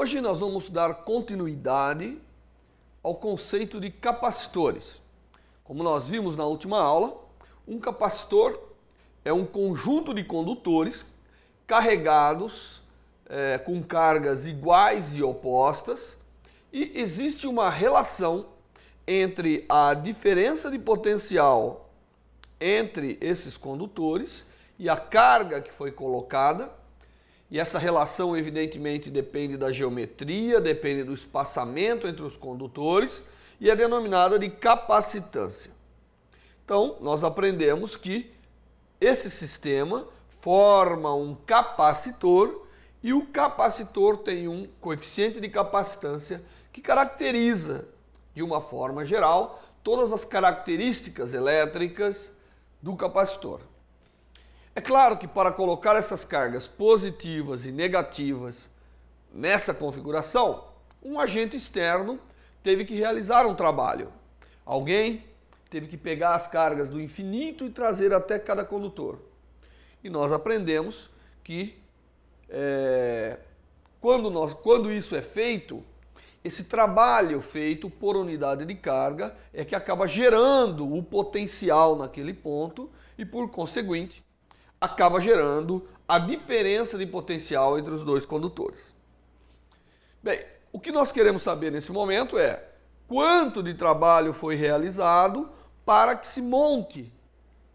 Hoje nós vamos dar continuidade ao conceito de capacitores. Como nós vimos na última aula, um capacitor é um conjunto de condutores carregados com cargas iguais e opostas, e existe uma relação entre a diferença de potencial entre esses condutores e a carga que foi colocada. E essa relação, evidentemente, depende da geometria, depende do espaçamento entre os condutores e é denominada de capacitância. Então, nós aprendemos que esse sistema forma um capacitor e o capacitor tem um coeficiente de capacitância que caracteriza, de uma forma geral, todas as características elétricas do capacitor. É claro que para colocar essas cargas positivas e negativas nessa configuração, um agente externo teve que realizar um trabalho. Alguém teve que pegar as cargas do infinito e trazer até cada condutor. E nós aprendemos que quando isso é feito, esse trabalho feito por unidade de carga é que acaba gerando o potencial naquele ponto e, por conseguinte, acaba gerando a diferença de potencial entre os dois condutores. Bem, o que nós queremos saber nesse momento é quanto de trabalho foi realizado para que se monte,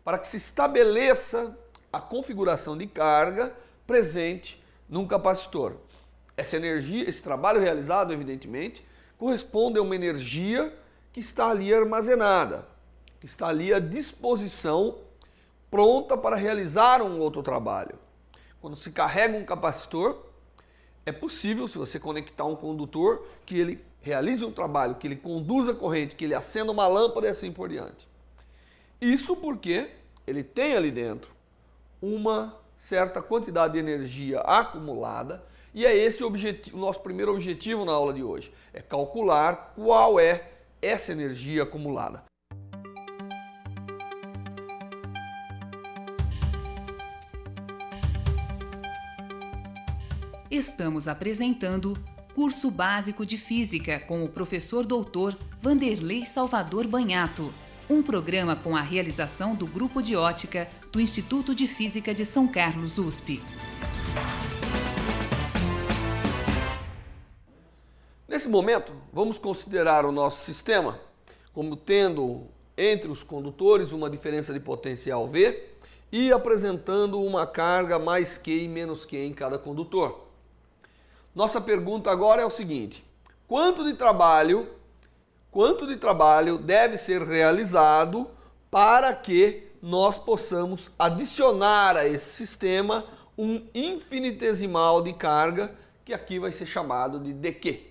para que se estabeleça a configuração de carga presente num capacitor. Essa energia, esse trabalho realizado, evidentemente, corresponde a uma energia que está ali armazenada, que está ali à disposição, pronta para realizar um outro trabalho. Quando se carrega um capacitor, é possível, se você conectar um condutor, que ele realize um trabalho, que ele conduza a corrente, que ele acenda uma lâmpada e assim por diante. Isso porque ele tem ali dentro uma certa quantidade de energia acumulada, e é esse o nosso primeiro objetivo na aula de hoje, é calcular qual é essa energia acumulada. Estamos apresentando Curso Básico de Física com o professor doutor Vanderlei Salvador Banhato, um programa com a realização do Grupo de Ótica do Instituto de Física de São Carlos, USP. Nesse momento, vamos considerar o nosso sistema como tendo entre os condutores uma diferença de potencial V e apresentando uma carga mais Q e menos Q em cada condutor. Nossa pergunta agora é o seguinte: quanto de trabalho deve ser realizado para que nós possamos adicionar a esse sistema um infinitesimal de carga, que aqui vai ser chamado de dQ.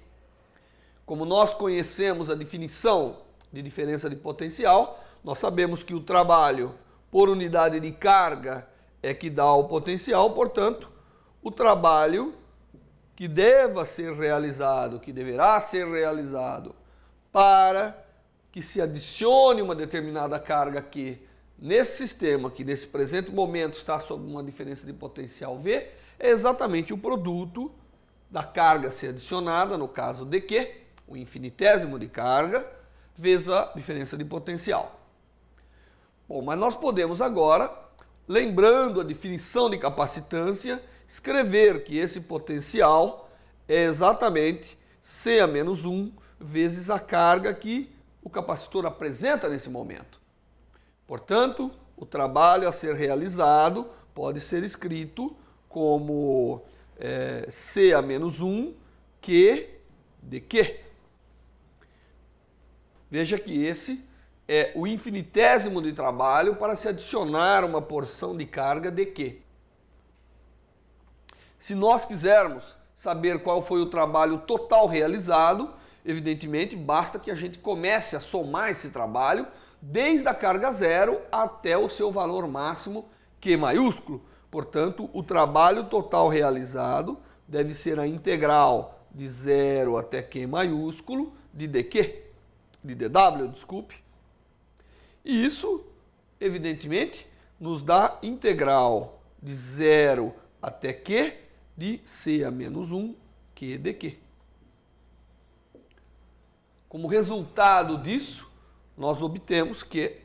Como nós conhecemos a definição de diferença de potencial, nós sabemos que o trabalho por unidade de carga é que dá o potencial, portanto, o trabalho que deva ser realizado, que deverá ser realizado para que se adicione uma determinada carga que nesse sistema, que nesse presente momento está sob uma diferença de potencial V, é exatamente o produto da carga ser adicionada, no caso dQ, o infinitésimo de carga, vezes a diferença de potencial. Bom, mas nós podemos agora, lembrando a definição de capacitância, escrever que esse potencial é exatamente C a menos 1 vezes a carga que o capacitor apresenta nesse momento. Portanto, o trabalho a ser realizado pode ser escrito como C a menos 1 Q dQ. Veja que esse é o infinitésimo de trabalho para se adicionar uma porção de carga dQ. Se nós quisermos saber qual foi o trabalho total realizado, evidentemente basta que a gente comece a somar esse trabalho desde a carga zero até o seu valor máximo, Q maiúsculo. Portanto, o trabalho total realizado deve ser a integral de 0 até Q maiúsculo de dQ. De dW, desculpe. E isso, evidentemente, nos dá integral de 0 até Q de C a menos 1 Q de Q. Como resultado disso, nós obtemos que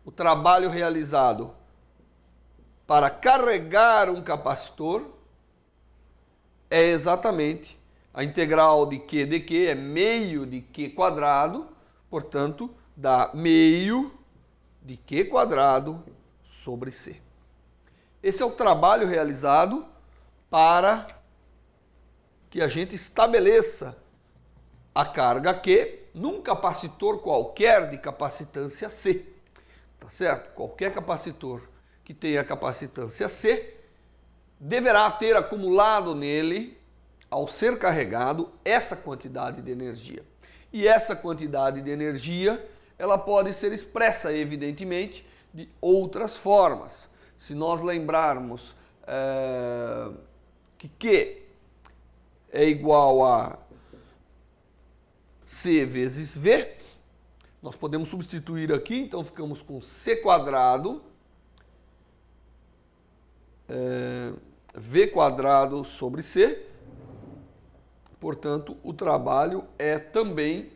o trabalho realizado para carregar um capacitor é exatamente a integral de Q de Q, é meio de Q quadrado, portanto, dá meio de Q quadrado sobre C. Esse é o trabalho realizado para que a gente estabeleça a carga Q num capacitor qualquer de capacitância C. Tá certo? Qualquer capacitor que tenha capacitância C deverá ter acumulado nele, ao ser carregado, essa quantidade de energia. E essa quantidade de energia, ela pode ser expressa, evidentemente, de outras formas. Se nós lembrarmos que Q é igual a C vezes V, nós podemos substituir aqui, então ficamos com C quadrado, V quadrado sobre C. Portanto, o trabalho é também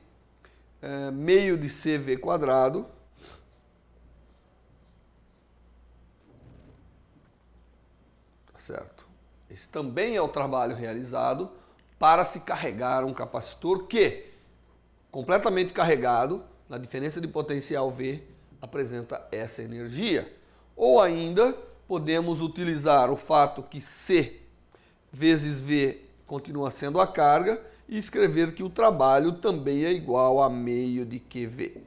meio de CV quadrado certo? Esse também é o trabalho realizado para se carregar um capacitor que, completamente carregado, na diferença de potencial V, apresenta essa energia. Ou ainda, podemos utilizar o fato que C vezes V continua sendo a carga e escrever que o trabalho também é igual a meio de QV.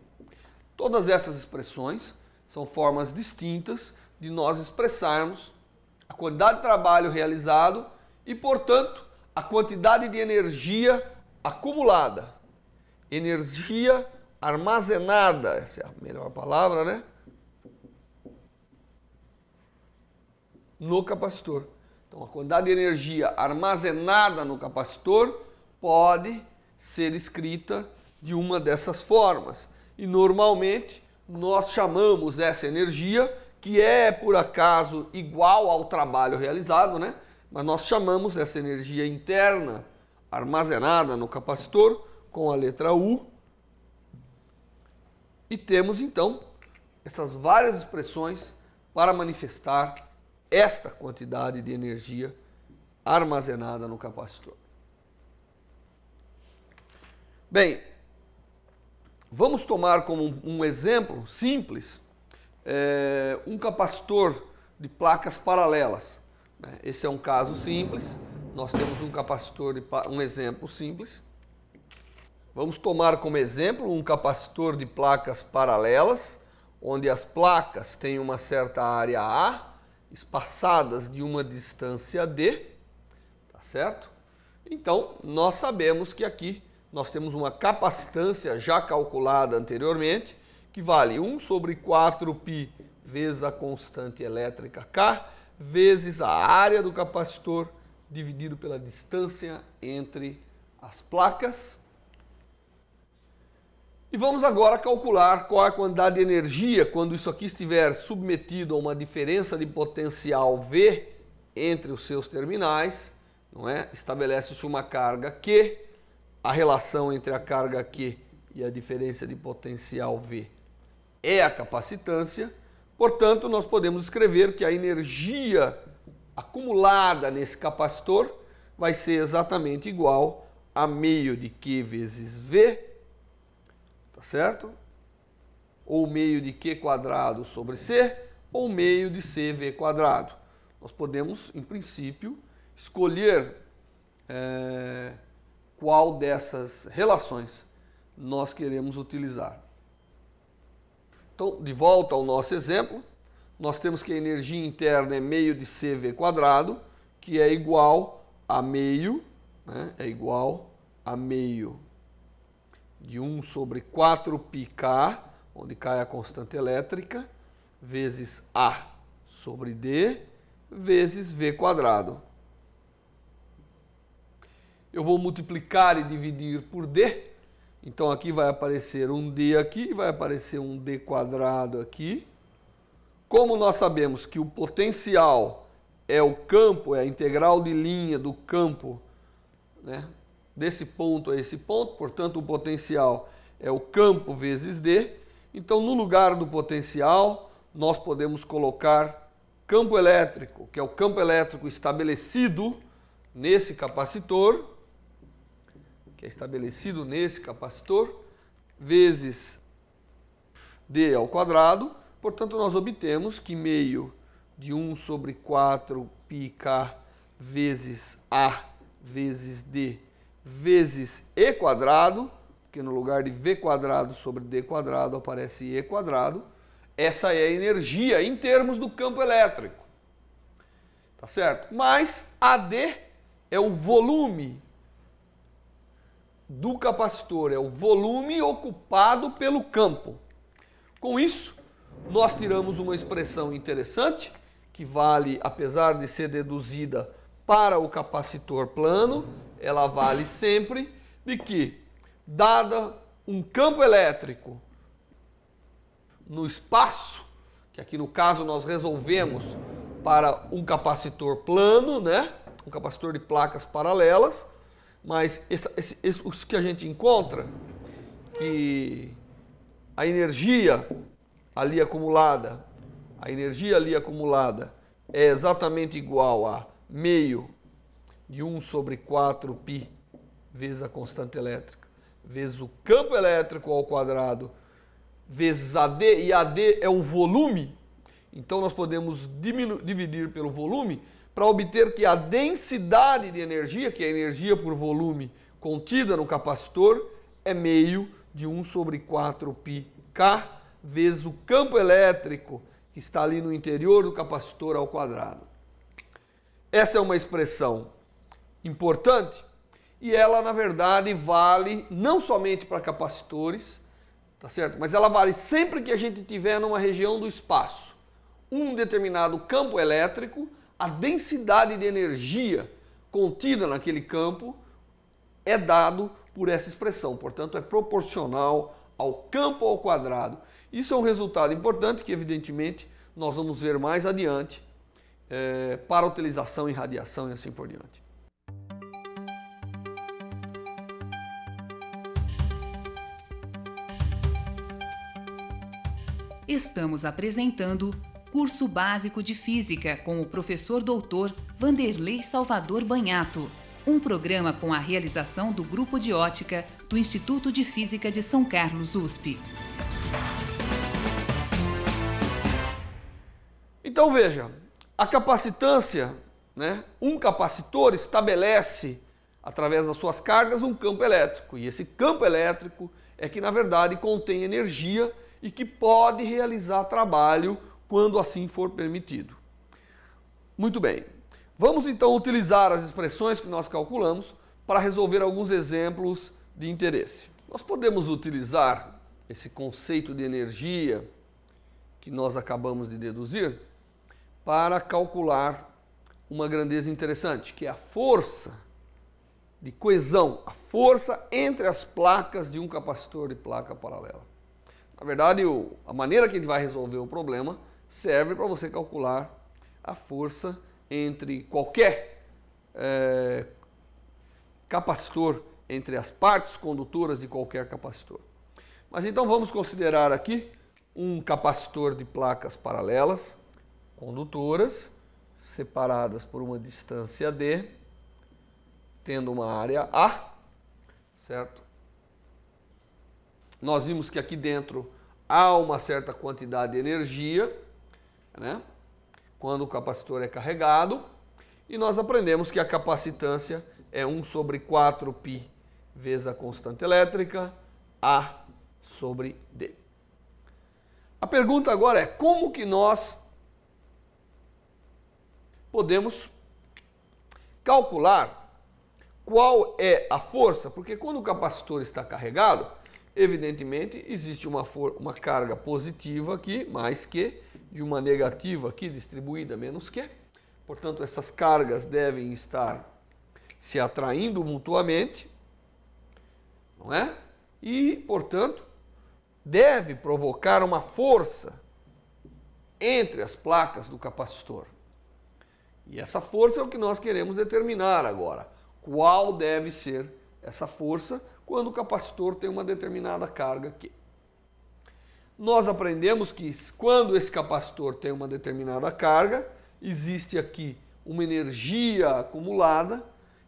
Todas essas expressões são formas distintas de nós expressarmos a quantidade de trabalho realizado e, portanto, a quantidade de energia acumulada. Energia armazenada, essa é a melhor palavra, né? No capacitor. Então, a quantidade de energia armazenada no capacitor pode ser escrita de uma dessas formas. E, normalmente, nós chamamos essa energia, que é, por acaso, igual ao trabalho realizado, né? Mas nós chamamos essa energia interna armazenada no capacitor com a letra U. E temos, então, essas várias expressões para manifestar esta quantidade de energia armazenada no capacitor. Bem, vamos tomar como um exemplo simples um capacitor de placas paralelas. Esse é um caso simples. Nós temos um capacitor um exemplo simples. Vamos tomar como exemplo um capacitor de placas paralelas, onde as placas têm uma certa área A, espaçadas de uma distância D, tá certo? Então, nós sabemos que aqui nós temos uma capacitância já calculada anteriormente, que vale 1 sobre 4π vezes a constante elétrica K, vezes a área do capacitor, dividido pela distância entre as placas. E vamos agora calcular qual é a quantidade de energia quando isso aqui estiver submetido a uma diferença de potencial V entre os seus terminais, não é? Estabelece-se uma carga Q, a relação entre a carga Q e a diferença de potencial V é a capacitância. Portanto, nós podemos escrever que a energia acumulada nesse capacitor vai ser exatamente igual a meio de Q vezes V, tá certo? Ou meio de Q quadrado sobre C, ou meio de CV quadrado. Nós podemos, em princípio, escolher qual dessas relações nós queremos utilizar. Então, de volta ao nosso exemplo, nós temos que a energia interna é meio de CV quadrado, que é igual a meio, né? É igual a meio de 1 sobre 4πk, onde K é a constante elétrica, vezes A sobre D, vezes V quadrado. Eu vou multiplicar e dividir por D, então aqui vai aparecer um D aqui, vai aparecer um D quadrado aqui. Como nós sabemos que o potencial é o campo, é a integral de linha do campo né, desse ponto a esse ponto, portanto o potencial é o campo vezes D. Então no lugar do potencial nós podemos colocar campo elétrico, que é o campo elétrico estabelecido nesse capacitor, vezes D ao quadrado. Portanto, nós obtemos que meio de 1 sobre 4 πk vezes A vezes D vezes E quadrado, porque no lugar de V quadrado sobre D quadrado aparece E quadrado. Essa é a energia em termos do campo elétrico. Tá certo? Mas AD é o volume do capacitor, é o volume ocupado pelo campo. Com isso, nós tiramos uma expressão interessante, que vale, apesar de ser deduzida para o capacitor plano, ela vale sempre de que, dada um campo elétrico no espaço, que aqui no caso nós resolvemos para um capacitor plano, né? Um capacitor de placas paralelas, mas os que a gente encontra, que a energia ali acumulada é exatamente igual a meio de 1 sobre 4 π vezes a constante elétrica, vezes o campo elétrico ao quadrado, vezes AD, e AD é o volume, então nós podemos dividir pelo volume para obter que a densidade de energia, que é a energia por volume contida no capacitor, é meio de 1 sobre 4 πk vezes o campo elétrico que está ali no interior do capacitor ao quadrado. Essa é uma expressão importante e ela, na verdade, vale não somente para capacitores, tá certo? Mas ela vale sempre que a gente tiver numa região do espaço um determinado campo elétrico. A densidade de energia contida naquele campo é dado por essa expressão, portanto é proporcional ao campo ao quadrado. Isso é um resultado importante que, evidentemente, nós vamos ver mais adiante para utilização em radiação e assim por diante. Estamos apresentando Curso Básico de Física com o professor doutor Vanderlei Salvador Banhato, um programa com a realização do Grupo de Ótica do Instituto de Física de São Carlos, USP. Então veja, a capacitância, né? Um capacitor estabelece, através das suas cargas, um campo elétrico. E esse campo elétrico é que, na verdade, contém energia e que pode realizar trabalho quando assim for permitido. Muito bem. Vamos então utilizar as expressões que nós calculamos para resolver alguns exemplos de interesse. Nós podemos utilizar esse conceito de energia que nós acabamos de deduzir para calcular uma grandeza interessante, que é a força de coesão, a força entre as placas de um capacitor de placa paralela. Na verdade, a maneira que a gente vai resolver o problema serve para você calcular a força entre qualquer capacitor, entre as partes condutoras de qualquer capacitor. Mas então vamos considerar aqui um capacitor de placas paralelas, condutoras, separadas por uma distância D, tendo uma área A, certo? Nós vimos que aqui dentro há uma certa quantidade de energia, né? Quando o capacitor é carregado, e nós aprendemos que a capacitância é 1 sobre 4 π vezes a constante elétrica, A sobre D. A pergunta agora é como que nós podemos calcular qual é a força, porque quando o capacitor está carregado, evidentemente existe uma carga positiva aqui, mais que, de uma negativa aqui distribuída, menos que. Portanto, essas cargas devem estar se atraindo mutuamente, não é? E, portanto, deve provocar uma força entre as placas do capacitor. E essa força é o que nós queremos determinar agora. qual deve ser essa força quando o capacitor tem uma determinada carga aqui. Nós aprendemos que quando esse capacitor tem uma determinada carga, existe aqui uma energia acumulada,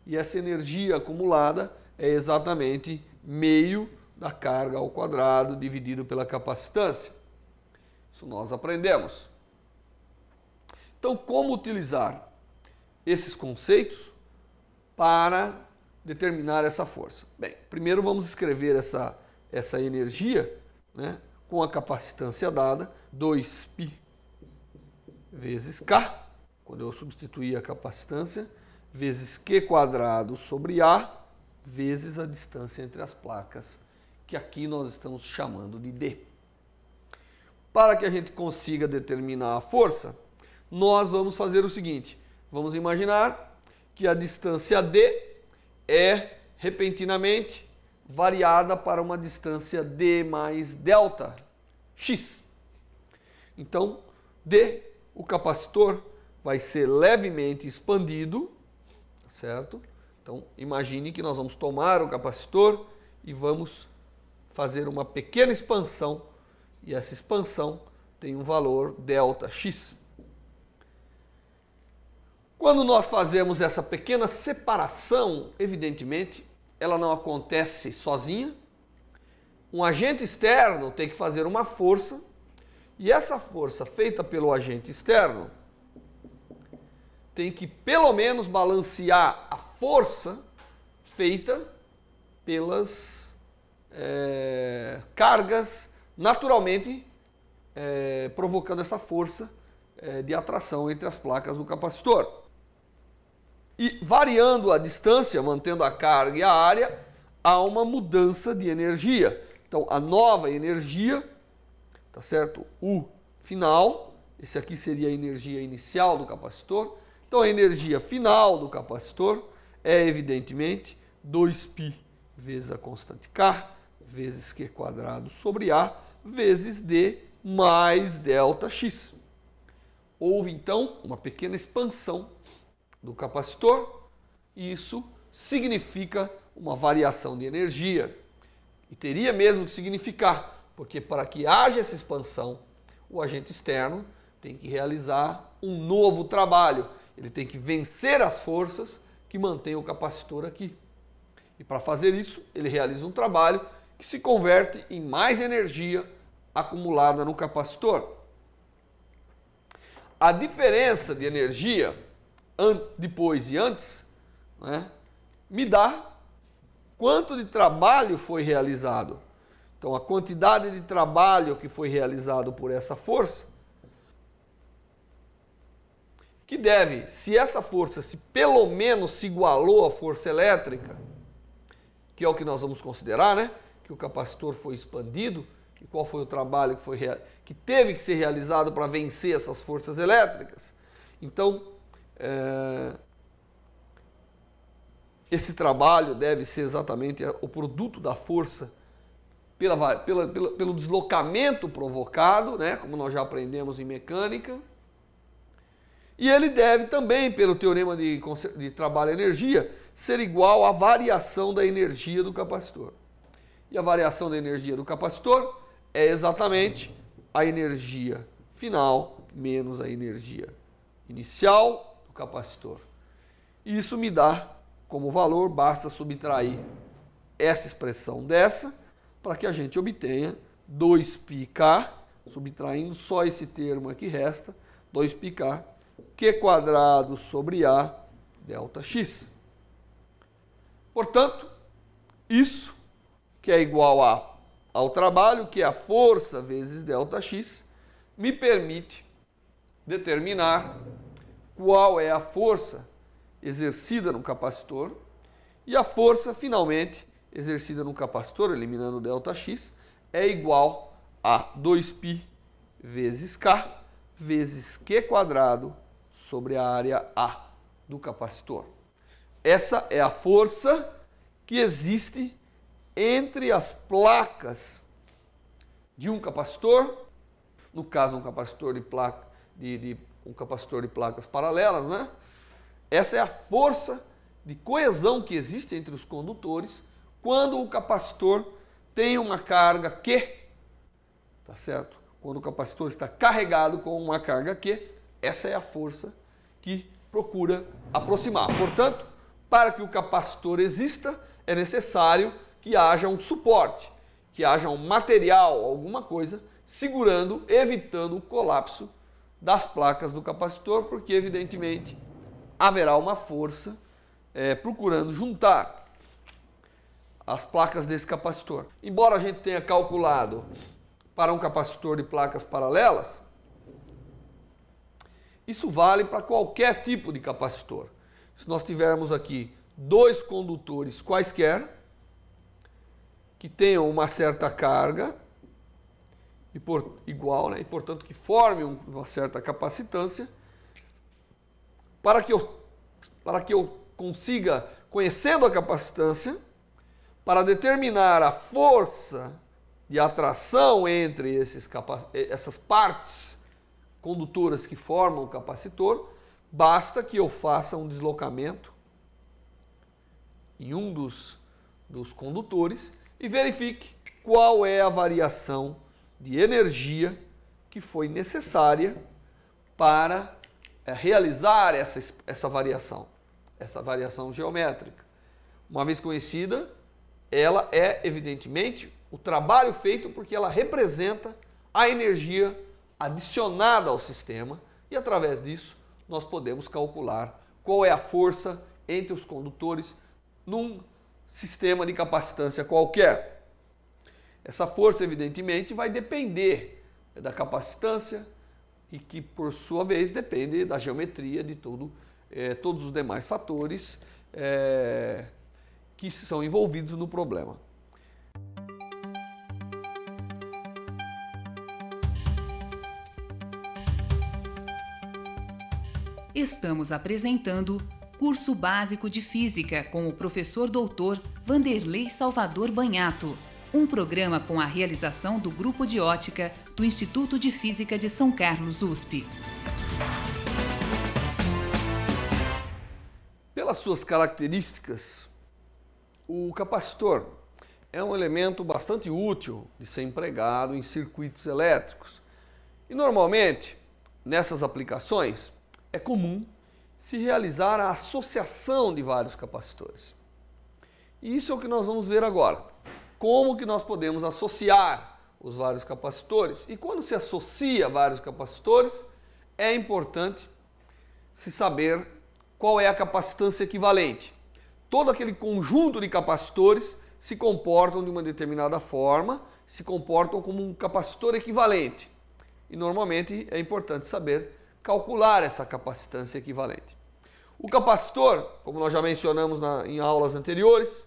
e essa energia acumulada é exatamente meio da carga ao quadrado dividido pela capacitância. Isso nós aprendemos. Então, como utilizar esses conceitos para determinar essa força? Bem, primeiro vamos escrever essa energia, né, com a capacitância dada, 2π vezes K, quando eu substituir a capacitância, vezes Q quadrado sobre A, vezes a distância entre as placas, que aqui nós estamos chamando de D. Para que a gente consiga determinar a força, nós vamos fazer o seguinte, vamos imaginar que a distância D é repentinamente variada para uma distância D mais delta x. Então, D, o capacitor, vai ser levemente expandido, certo? Então, imagine que nós vamos tomar o capacitor e vamos fazer uma pequena expansão, e essa expansão tem um valor ΔX. Quando nós fazemos essa pequena separação, evidentemente, ela não acontece sozinha. Um agente externo tem que fazer uma força, e essa força feita pelo agente externo tem que pelo menos balancear a força feita pelas cargas, naturalmente provocando essa força de atração entre as placas do capacitor. E variando a distância, mantendo a carga e a área, há uma mudança de energia. Então, a nova energia, tá certo? U final, esse aqui seria a energia inicial do capacitor. Então, a energia final do capacitor é, evidentemente, 2π vezes a constante K, vezes Q quadrado sobre A, vezes D mais ΔX. Houve, então, uma pequena expansão do capacitor, e isso significa uma variação de energia. E teria mesmo que significar, porque para que haja essa expansão, o agente externo tem que realizar um novo trabalho. Ele tem que vencer as forças que mantêm o capacitor aqui. E para fazer isso, ele realiza um trabalho que se converte em mais energia acumulada no capacitor. A diferença de energia depois e antes, né, me dá quanto de trabalho foi realizado. Então, a quantidade de trabalho que foi realizado por essa força, que deve, se essa força se pelo menos se igualou à força elétrica, que é o que nós vamos considerar, né, que o capacitor foi expandido, e qual foi o trabalho que teve que ser realizado para vencer essas forças elétricas. Então, esse trabalho deve ser exatamente o produto da força pelo deslocamento provocado, né, como nós já aprendemos em mecânica. E ele deve também, pelo teorema de trabalho-energia, ser igual à variação da energia do capacitor. E a variação da energia do capacitor é exatamente a energia final menos a energia inicial do capacitor. Isso me dá como valor, basta subtrair essa expressão dessa, para que a gente obtenha 2πk, subtraindo só esse termo aqui resta, 2πk, Q quadrado sobre A, ΔX. Portanto, isso, que é igual ao trabalho, que é a força vezes ΔX, me permite determinar qual é a força exercida no capacitor, e a força, finalmente, exercida no capacitor, eliminando ΔX, é igual a 2π vezes K vezes Q quadrado sobre a área A do capacitor. Essa é a força que existe entre as placas de um capacitor, no caso um capacitor um capacitor de placas paralelas, né? Essa é a força de coesão que existe entre os condutores quando o capacitor tem uma carga Q, tá certo? Quando o capacitor está carregado com uma carga Q, essa é a força que procura aproximar. Portanto, para que o capacitor exista, é necessário que haja um suporte, que haja um material, alguma coisa, segurando, evitando o colapso das placas do capacitor, porque evidentemente haverá uma força procurando juntar as placas desse capacitor. Embora a gente tenha calculado para um capacitor de placas paralelas, isso vale para qualquer tipo de capacitor. Se nós tivermos aqui dois condutores quaisquer, que tenham uma certa carga, igual, né? E portanto que formem uma certa capacitância, para que eu consiga, conhecendo a capacitância, para determinar a força de atração entre essas partes condutoras que formam o capacitor, basta que eu faça um deslocamento em um dos condutores e verifique qual é a variação de energia que foi necessária para realizar essa variação geométrica. Uma vez conhecida, ela é evidentemente o trabalho feito porque ela representa a energia adicionada ao sistema e através disso nós podemos calcular qual é a força entre os condutores num sistema de capacitância qualquer. Essa força, evidentemente, vai depender da capacitância e que, por sua vez, depende da geometria de todos os demais fatores que são envolvidos no problema. Estamos apresentando Curso Básico de Física com o professor doutor Vanderlei Salvador Banhato, um programa com a realização do Grupo de Ótica do Instituto de Física de São Carlos, USP. Pelas suas características, o capacitor é um elemento bastante útil de ser empregado em circuitos elétricos. E normalmente, nessas aplicações, é comum se realizar a associação de vários capacitores. E isso é o que nós vamos ver agora. Como que nós podemos associar os vários capacitores? E quando se associa vários capacitores, é importante se saber qual é a capacitância equivalente. Todo aquele conjunto de capacitores se comportam de uma determinada forma, se comportam como um capacitor equivalente. E normalmente é importante saber calcular essa capacitância equivalente. O capacitor, como nós já mencionamos em aulas anteriores,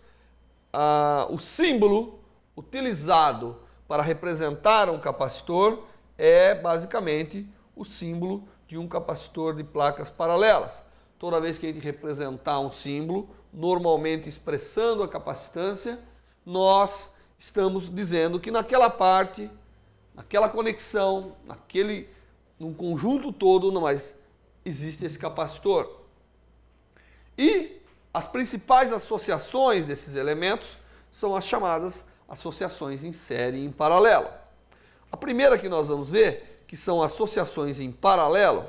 o símbolo utilizado para representar um capacitor é basicamente o símbolo de um capacitor de placas paralelas. Toda vez que a gente representar um símbolo, normalmente expressando a capacitância, nós estamos dizendo que naquela parte, naquela conexão, num conjunto todo, mas existe esse capacitor. E as principais associações desses elementos são as chamadas associações em série e em paralelo. A primeira que nós vamos ver, que são associações em paralelo,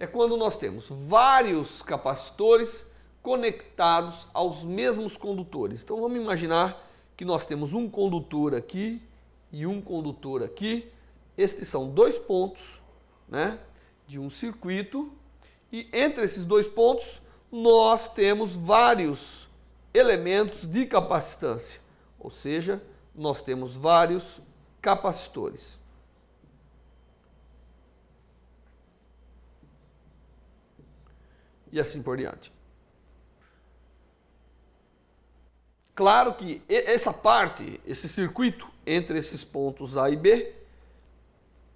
é quando nós temos vários capacitores conectados aos mesmos condutores. Então vamos imaginar que nós temos um condutor aqui e um condutor aqui. Estes são dois pontos, né, de um circuito, e entre esses dois pontos nós temos vários elementos de capacitância, ou seja, nós temos vários capacitores. E assim por diante. Claro que essa parte, esse circuito entre esses pontos A e B,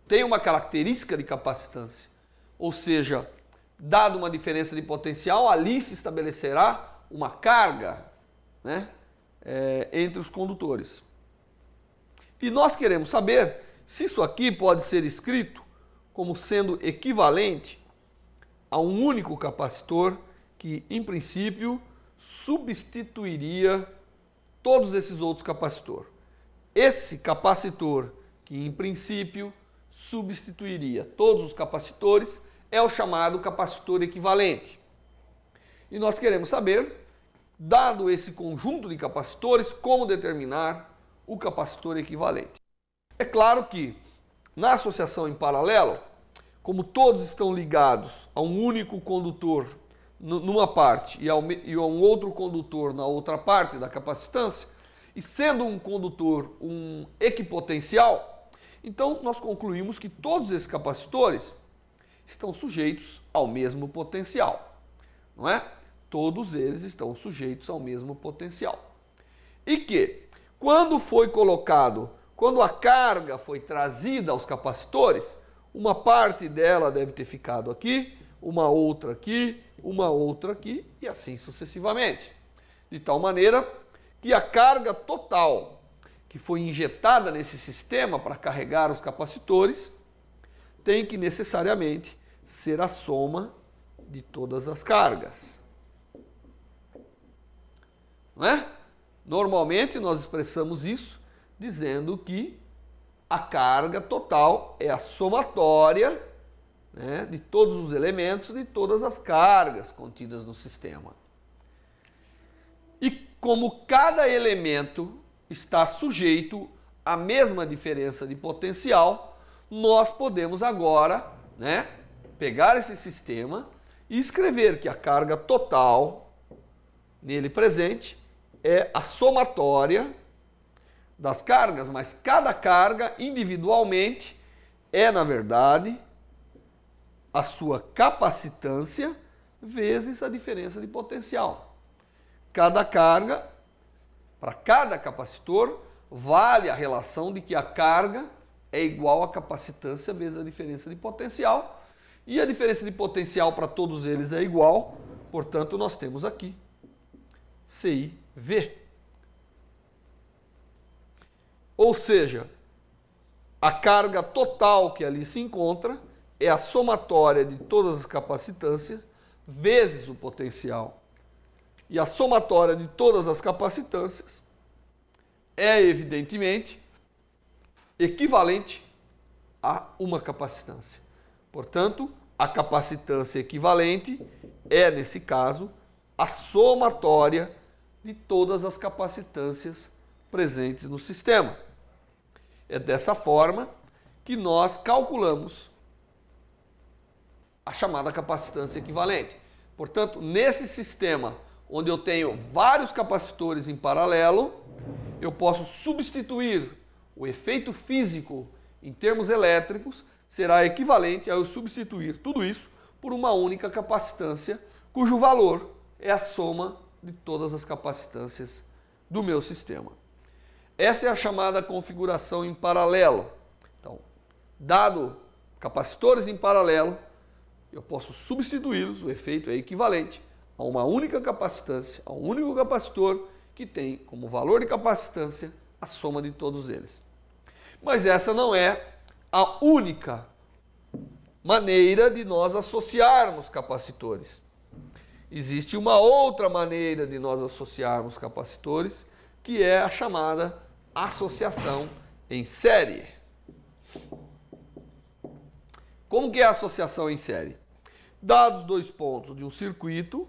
tem uma característica de capacitância, ou seja, dada uma diferença de potencial, ali se estabelecerá uma carga, né, entre os condutores. E nós queremos saber se isso aqui pode ser escrito como sendo equivalente a um único capacitor que, em princípio, substituiria todos esses outros capacitores. Esse capacitor, que em princípio substituiria todos os capacitores, é o chamado capacitor equivalente. E nós queremos saber, dado esse conjunto de capacitores, como determinar o capacitor equivalente. É claro que, na associação em paralelo, como todos estão ligados a um único condutor numa parte e a um outro condutor na outra parte da capacitância, e sendo um condutor um equipotencial, então nós concluímos que todos esses capacitores estão sujeitos ao mesmo potencial, não é? Todos eles estão sujeitos ao mesmo potencial. E que, quando a carga foi trazida aos capacitores, uma parte dela deve ter ficado aqui, uma outra aqui, e assim sucessivamente. De tal maneira que a carga total que foi injetada nesse sistema para carregar os capacitores tem que necessariamente ser a soma de todas as cargas. Não é? Normalmente nós expressamos isso dizendo que a carga total é a somatória, né, de todos os elementos, de todas as cargas contidas no sistema. E como cada elemento está sujeito à mesma diferença de potencial, nós podemos agora, né, pegar esse sistema e escrever que a carga total nele presente é a somatória das cargas, mas cada carga individualmente é, na verdade, a sua capacitância vezes a diferença de potencial. Cada carga, para cada capacitor, vale a relação de que a carga é igual à capacitância vezes a diferença de potencial, e a diferença de potencial para todos eles é igual, portanto nós temos aqui CI/V. Ou seja, a carga total que ali se encontra é a somatória de todas as capacitâncias vezes o potencial. E a somatória de todas as capacitâncias é, evidentemente, equivalente a uma capacitância. Portanto, a capacitância equivalente é, nesse caso, a somatória de todas as capacitâncias presentes no sistema. É dessa forma que nós calculamos a chamada capacitância equivalente. Portanto, nesse sistema onde eu tenho vários capacitores em paralelo, eu posso substituir o efeito físico em termos elétricos, será equivalente a eu substituir tudo isso por uma única capacitância, cujo valor é a soma de todas as capacitâncias do meu sistema. Essa é a chamada configuração em paralelo. Então, dado capacitores em paralelo, eu posso substituí-los, o efeito é equivalente a uma única capacitância, a um único capacitor que tem como valor de capacitância a soma de todos eles. Mas essa não é a única maneira de nós associarmos capacitores. Existe uma outra maneira de nós associarmos capacitores, que é a chamada associação em série. Como que é a associação em série? Dados dois pontos de um circuito,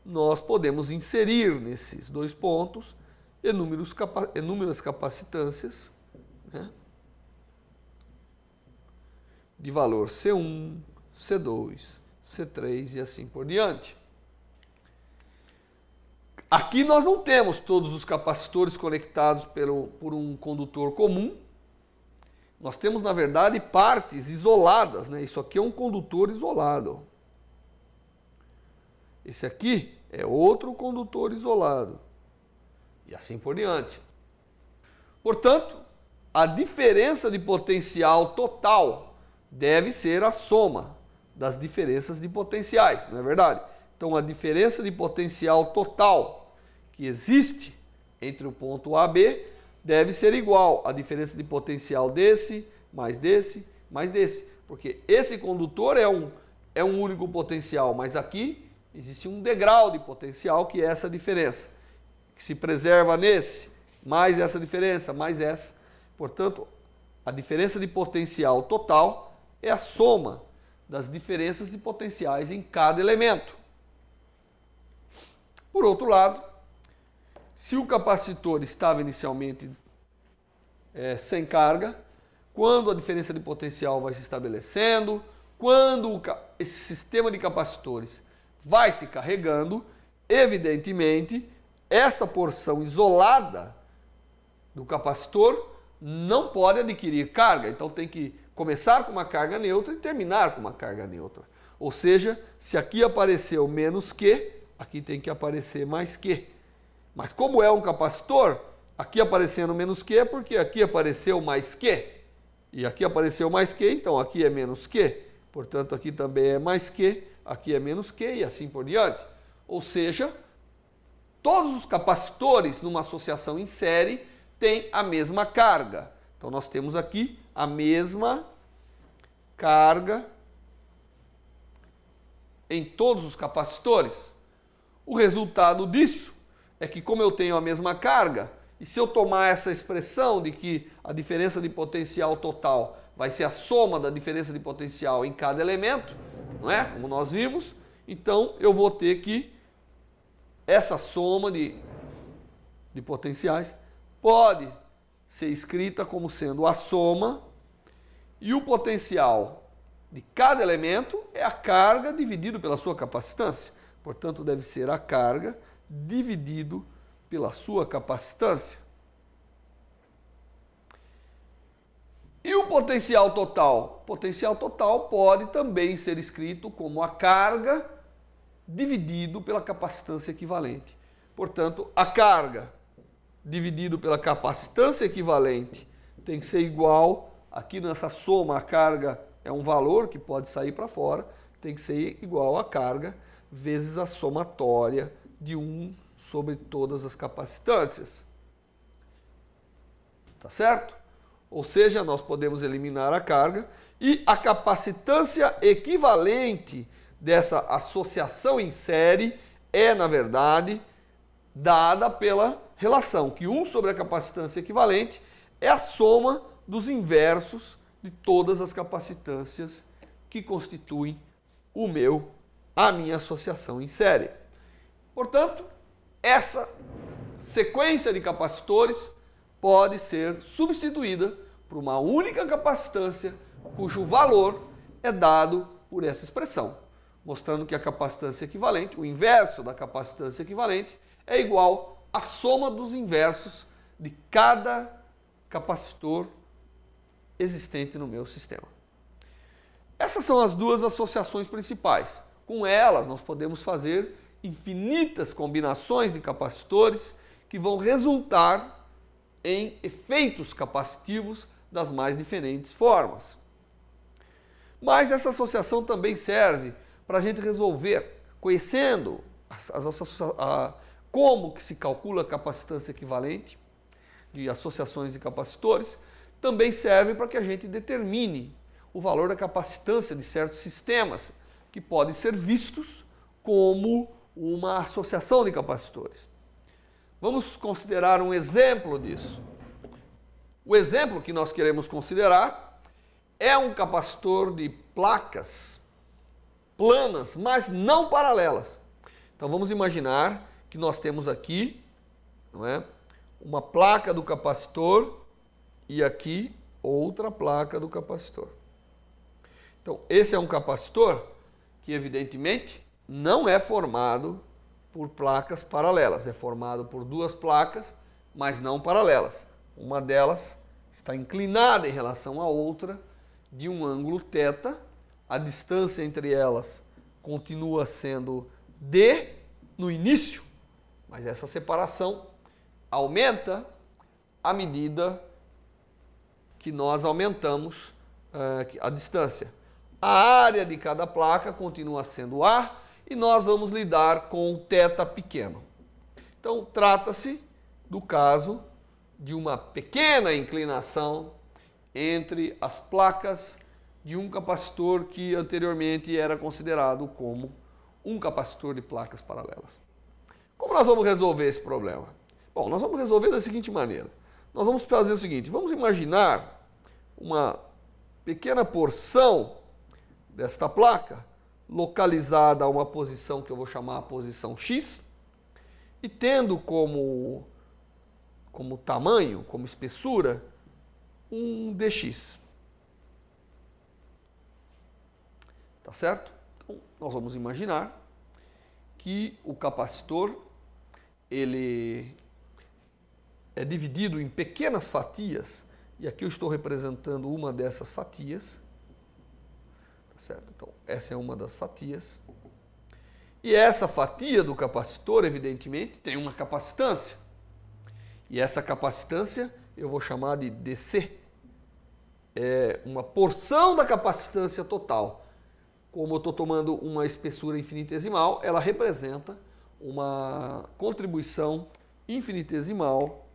nós podemos inserir nesses dois pontos inúmeras capacitâncias, né, de valor C1, C2, C3 e assim por diante. Aqui nós não temos todos os capacitores conectados por um condutor comum. Nós temos, na verdade, partes isoladas, né? Isso aqui é um condutor isolado. Esse aqui é outro condutor isolado. E assim por diante. Portanto, a diferença de potencial total deve ser a soma das diferenças de potenciais, não é verdade? Então, a diferença de potencial total que existe entre o ponto A e B deve ser igual à diferença de potencial desse, mais desse, mais desse. Porque esse condutor é um único potencial, mas aqui existe um degrau de potencial que é essa diferença, que se preserva nesse, mais essa diferença, mais essa. Portanto, a diferença de potencial total é a soma das diferenças de potenciais em cada elemento. Por outro lado, se o capacitor estava inicialmente sem carga, quando a diferença de potencial vai se estabelecendo, quando esse sistema de capacitores vai se carregando, evidentemente, essa porção isolada do capacitor não pode adquirir carga. Então tem que começar com uma carga neutra e terminar com uma carga neutra. Ou seja, se aqui apareceu menos Q, aqui tem que aparecer mais Q. Mas como é um capacitor, aqui aparecendo menos Q, porque aqui apareceu mais Q. E aqui apareceu mais Q, então aqui é menos Q. Portanto, aqui também é mais Q, aqui é menos Q e assim por diante. Ou seja, todos os capacitores numa associação em série têm a mesma carga. Então, nós temos aqui a mesma carga em todos os capacitores. O resultado disso é que, como eu tenho a mesma carga, e se eu tomar essa expressão de que a diferença de potencial total vai ser a soma da diferença de potencial em cada elemento, não é? Como nós vimos, então eu vou ter que essa soma de potenciais pode ser escrita como sendo a soma, e o potencial de cada elemento é a carga dividido pela sua capacitância. Portanto, deve ser a carga dividido pela sua capacitância. E o potencial total? O potencial total pode também ser escrito como a carga dividido pela capacitância equivalente. Portanto, a carga dividido pela capacitância equivalente tem que ser igual, aqui nessa soma a carga é um valor que pode sair para fora, tem que ser igual a carga vezes a somatória de 1 sobre todas as capacitâncias. Tá certo? Ou seja, nós podemos eliminar a carga e a capacitância equivalente dessa associação em série é, na verdade, dada pela relação que 1 sobre a capacitância equivalente é a soma dos inversos de todas as capacitâncias que constituem a minha associação em série. Portanto, essa sequência de capacitores pode ser substituída por uma única capacitância cujo valor é dado por essa expressão, mostrando que a capacitância equivalente, o inverso da capacitância equivalente, é igual à soma dos inversos de cada capacitor existente no meu sistema. Essas são as duas associações principais. Com elas, nós podemos fazer infinitas combinações de capacitores que vão resultar em efeitos capacitivos das mais diferentes formas. Mas essa associação também serve para a gente resolver, conhecendo como que se calcula a capacitância equivalente de associações de capacitores, também serve para que a gente determine o valor da capacitância de certos sistemas, que podem ser vistos como uma associação de capacitores. Vamos considerar um exemplo disso. O exemplo que nós queremos considerar é um capacitor de placas planas, mas não paralelas. Então vamos imaginar que nós temos aqui, não é, uma placa do capacitor e aqui outra placa do capacitor. Então esse é um capacitor que evidentemente não é formado por placas paralelas, é formado por duas placas, mas não paralelas. Uma delas está inclinada em relação à outra de um ângulo θ, a distância entre elas continua sendo d no início, mas essa separação aumenta à medida que nós aumentamos a distância. A área de cada placa continua sendo A e nós vamos lidar com θ pequeno. Então, trata-se do caso de uma pequena inclinação entre as placas de um capacitor que anteriormente era considerado como um capacitor de placas paralelas. Como nós vamos resolver esse problema? Bom, nós vamos resolver da seguinte maneira. Nós vamos fazer o seguinte, vamos imaginar uma pequena porção desta placa localizada a uma posição que eu vou chamar a posição X e tendo como tamanho, como espessura, um dx. Tá certo? Então, nós vamos imaginar que o capacitor ele é dividido em pequenas fatias, e aqui eu estou representando uma dessas fatias. Tá certo? Então, essa é uma das fatias. E essa fatia do capacitor, evidentemente, tem uma capacitância. E essa capacitância eu vou chamar de DC. É uma porção da capacitância total. Como eu estou tomando uma espessura infinitesimal, ela representa uma contribuição infinitesimal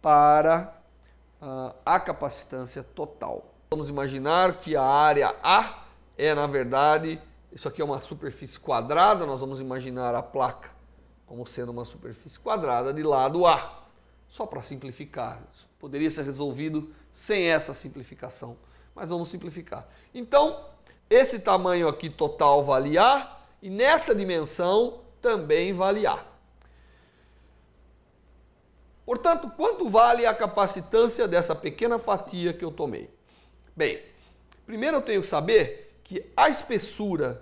para a capacitância total. Vamos imaginar que a área A é, na verdade, isso aqui é uma superfície quadrada, nós vamos imaginar a placa como sendo uma superfície quadrada de lado A. Só para simplificar, isso poderia ser resolvido sem essa simplificação, mas vamos simplificar. Então, esse tamanho aqui total vale A, e nessa dimensão também vale A. Portanto, quanto vale a capacitância dessa pequena fatia que eu tomei? Bem, primeiro eu tenho que saber que a espessura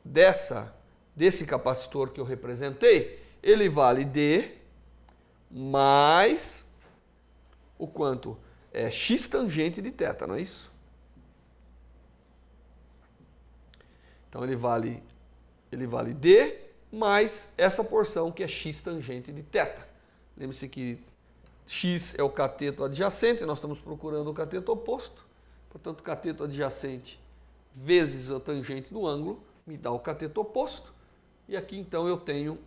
desse capacitor que eu representei, ele vale D mais o quanto? É x tangente de θ, não é isso? Então ele vale D mais essa porção que é x tangente de θ. Lembre-se que x é o cateto adjacente, nós estamos procurando o cateto oposto. Portanto, o cateto adjacente vezes a tangente do ângulo me dá o cateto oposto. E aqui então eu tenho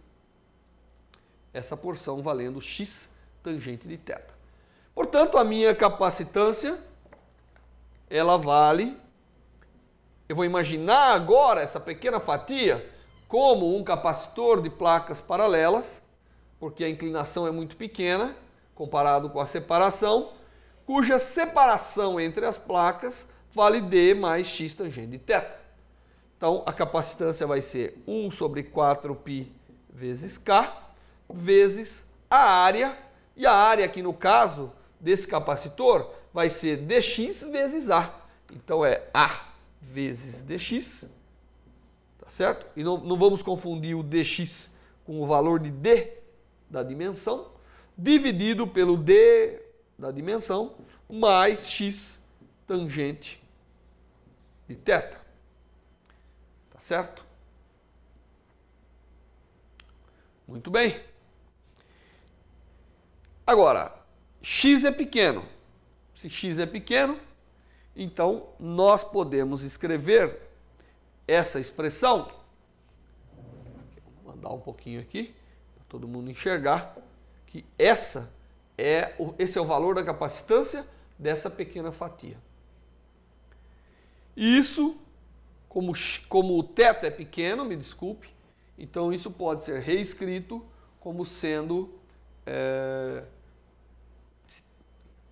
essa porção valendo x tangente de θ. Portanto, a minha capacitância, ela vale... Eu vou imaginar agora essa pequena fatia como um capacitor de placas paralelas, porque a inclinação é muito pequena, comparado com a separação, cuja separação entre as placas vale D mais x tangente de θ. Então, a capacitância vai ser 1 sobre 4π vezes K, vezes a área, e a área aqui no caso desse capacitor vai ser dx vezes A. Então, é A vezes dx, tá certo? E não vamos confundir o dx com o valor de D da dimensão, dividido pelo D da dimensão, mais x tangente de θ. Tá certo? Muito bem. Agora, x é pequeno. Se x é pequeno, então nós podemos escrever essa expressão. Vou mandar um pouquinho aqui, para todo mundo enxergar, que esse é o valor da capacitância dessa pequena fatia. E isso, como o θ é pequeno, me desculpe, então isso pode ser reescrito como sendo...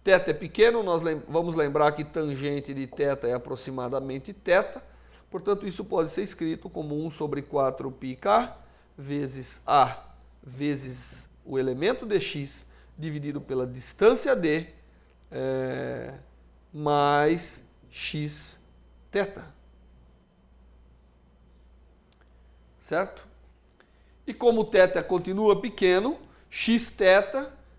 θ é pequeno, nós vamos lembrar que tangente de θ é aproximadamente θ, portanto isso pode ser escrito como 1 sobre 4πk vezes A vezes o elemento dx dividido pela distância D mais x θ. Certo? E como o θ continua pequeno, xθ,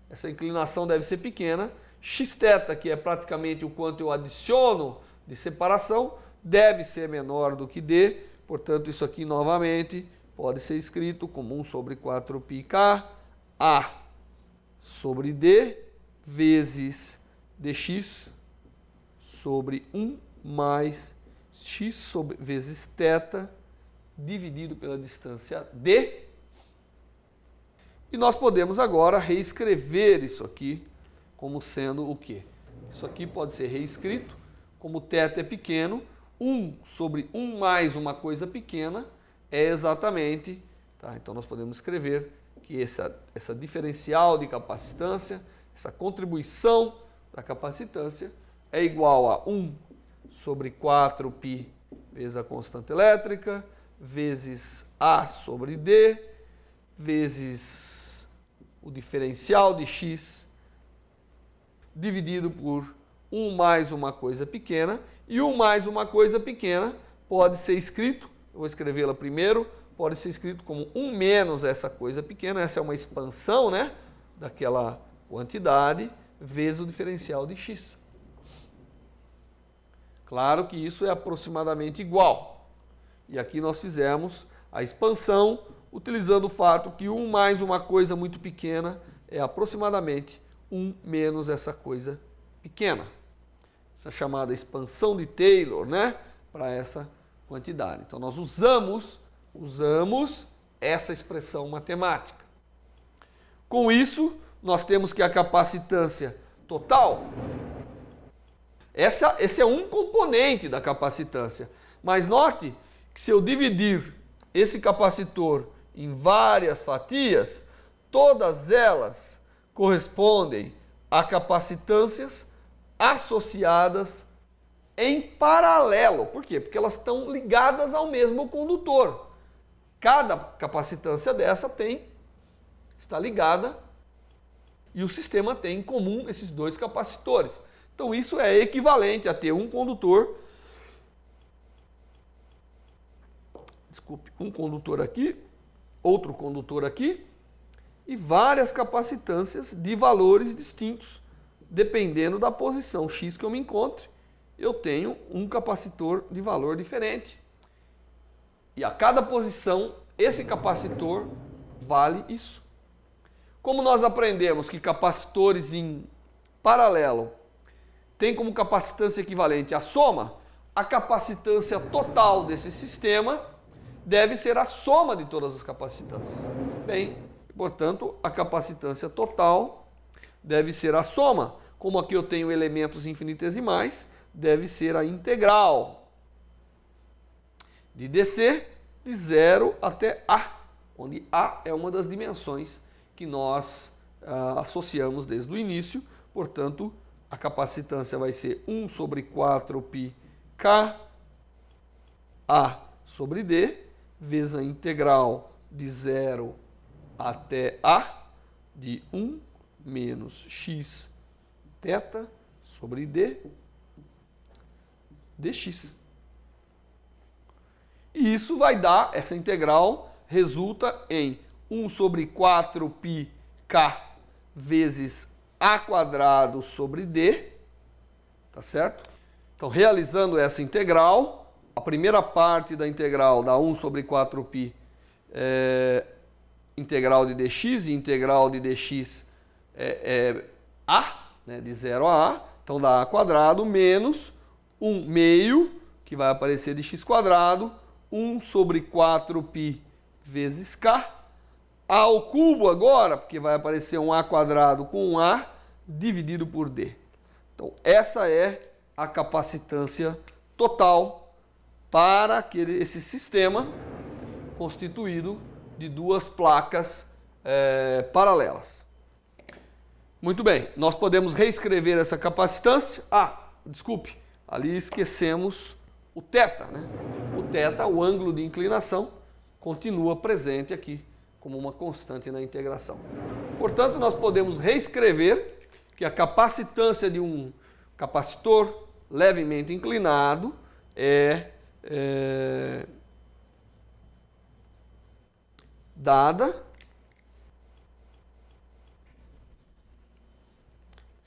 essa inclinação deve ser pequena, xθ, que é praticamente o quanto eu adiciono de separação, deve ser menor do que D, portanto isso aqui novamente pode ser escrito como 1 sobre 4πk A sobre D vezes dx sobre 1 mais x vezes θ dividido pela distância D. E nós podemos agora reescrever isso aqui como sendo o quê? Isso aqui pode ser reescrito como θ é pequeno, 1 sobre 1 mais uma coisa pequena é exatamente, tá? Então nós podemos escrever que essa diferencial de capacitância, essa contribuição da capacitância é igual a 1 sobre 4π vezes a constante elétrica, vezes A sobre D, vezes o diferencial de x, dividido por 1 mais uma coisa pequena, e 1 mais uma coisa pequena pode ser escrito, eu vou escrevê-la primeiro, pode ser escrito como 1 menos essa coisa pequena, essa é uma expansão, né, daquela quantidade, vezes o diferencial de x. Claro que isso é aproximadamente igual. E aqui nós fizemos a expansão utilizando o fato que 1 mais uma coisa muito pequena é aproximadamente 1 menos essa coisa pequena. Essa chamada expansão de Taylor, né, para essa quantidade. Então nós usamos essa expressão matemática. Com isso, nós temos que a capacitância total, esse é um componente da capacitância. Mas note que se eu dividir esse capacitor em várias fatias, todas elas correspondem a capacitâncias associadas em paralelo. Por quê? Porque elas estão ligadas ao mesmo condutor. Cada capacitância dessa está ligada e o sistema tem em comum esses dois capacitores. Então isso é equivalente a ter um condutor, um condutor aqui, outro condutor aqui e várias capacitâncias de valores distintos, dependendo da posição x que eu me encontre, eu tenho um capacitor de valor diferente. E a cada posição, esse capacitor vale isso. Como nós aprendemos que capacitores em paralelo têm como capacitância equivalente a soma, a capacitância total desse sistema deve ser a soma de todas as capacitâncias. Bem, portanto, a capacitância total deve ser a soma. Como aqui eu tenho elementos infinitesimais, deve ser a integral de DC de 0 até A, onde A é uma das dimensões que nós associamos desde o início. Portanto, a capacitância vai ser 1 sobre 4π K A sobre D, vezes a integral de 0 até A de 1 menos x θ sobre D dx. E isso vai dar, essa integral resulta em 1 sobre 4π K vezes A quadrado sobre D, tá certo? Então, realizando essa integral, a primeira parte da integral dá 1 sobre 4π integral de dx, e integral de dx A, né, de 0 a A, então dá A quadrado menos 1 meio, que vai aparecer de x quadrado, 1 sobre 4π vezes K, A ao cubo agora, porque vai aparecer um A quadrado com um A, dividido por D. Então, essa é a capacitância total para esse sistema constituído de duas placas paralelas. Muito bem, nós podemos reescrever essa capacitância. Desculpe, ali esquecemos o θ, né? O θ, o ângulo de inclinação, continua presente aqui como uma constante na integração. Portanto, nós podemos reescrever que a capacitância de um capacitor levemente inclinado é dada,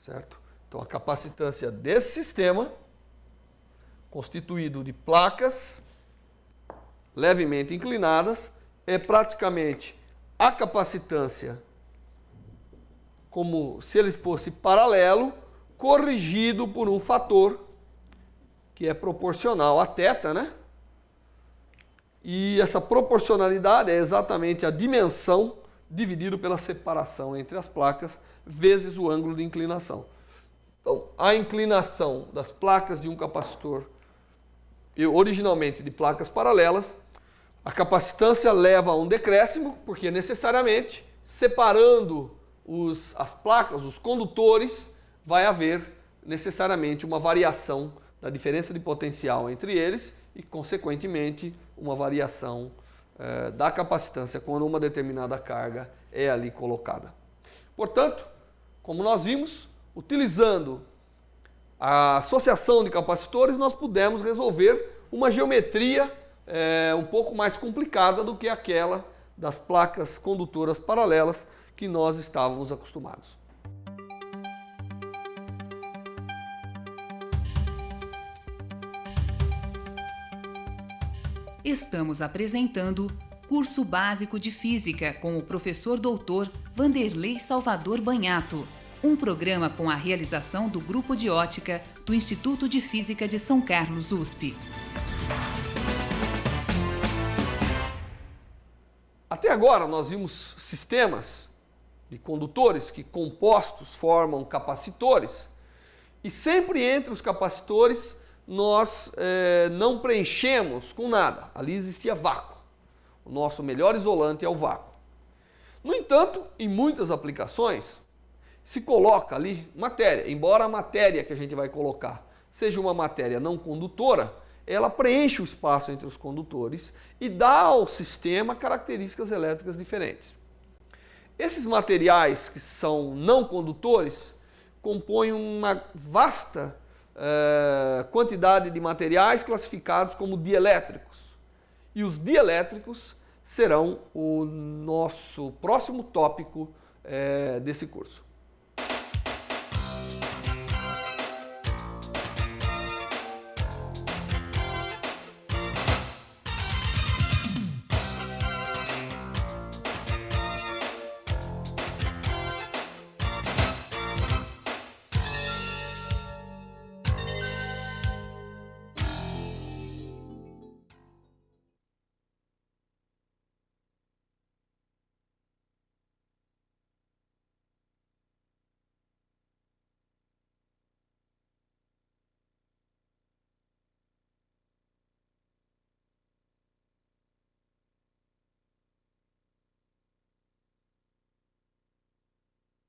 certo? Então, a capacitância desse sistema, constituído de placas levemente inclinadas, é praticamente a capacitância como se ele fosse paralelo, corrigido por um fator que é proporcional a θ, né? E essa proporcionalidade é exatamente a dimensão dividido pela separação entre as placas vezes o ângulo de inclinação. Então, a inclinação das placas de um capacitor, originalmente de placas paralelas, A capacitância leva a um decréscimo, porque necessariamente, separando as placas, os condutores, vai haver necessariamente uma variação da diferença de potencial entre eles e, consequentemente, uma variação da capacitância quando uma determinada carga é ali colocada. Portanto, como nós vimos, utilizando a associação de capacitores, nós pudemos resolver uma geometria um pouco mais complicada do que aquela das placas condutoras paralelas que nós estávamos acostumados. Estamos apresentando Curso Básico de Física com o professor doutor Vanderlei Salvador Banhato, um programa com a realização do Grupo de Ótica do Instituto de Física de São Carlos, USP. Até agora nós vimos sistemas de condutores que compostos formam capacitores e sempre entre os capacitores nós não preenchemos com nada, ali existia vácuo. O nosso melhor isolante é o vácuo. No entanto, em muitas aplicações se coloca ali matéria, embora a matéria que a gente vai colocar seja uma matéria não condutora, ela preenche o espaço entre os condutores e dá ao sistema características elétricas diferentes. Esses materiais que são não condutores compõem uma vasta quantidade de materiais classificados como dielétricos. E os dielétricos serão o nosso próximo tópico desse curso.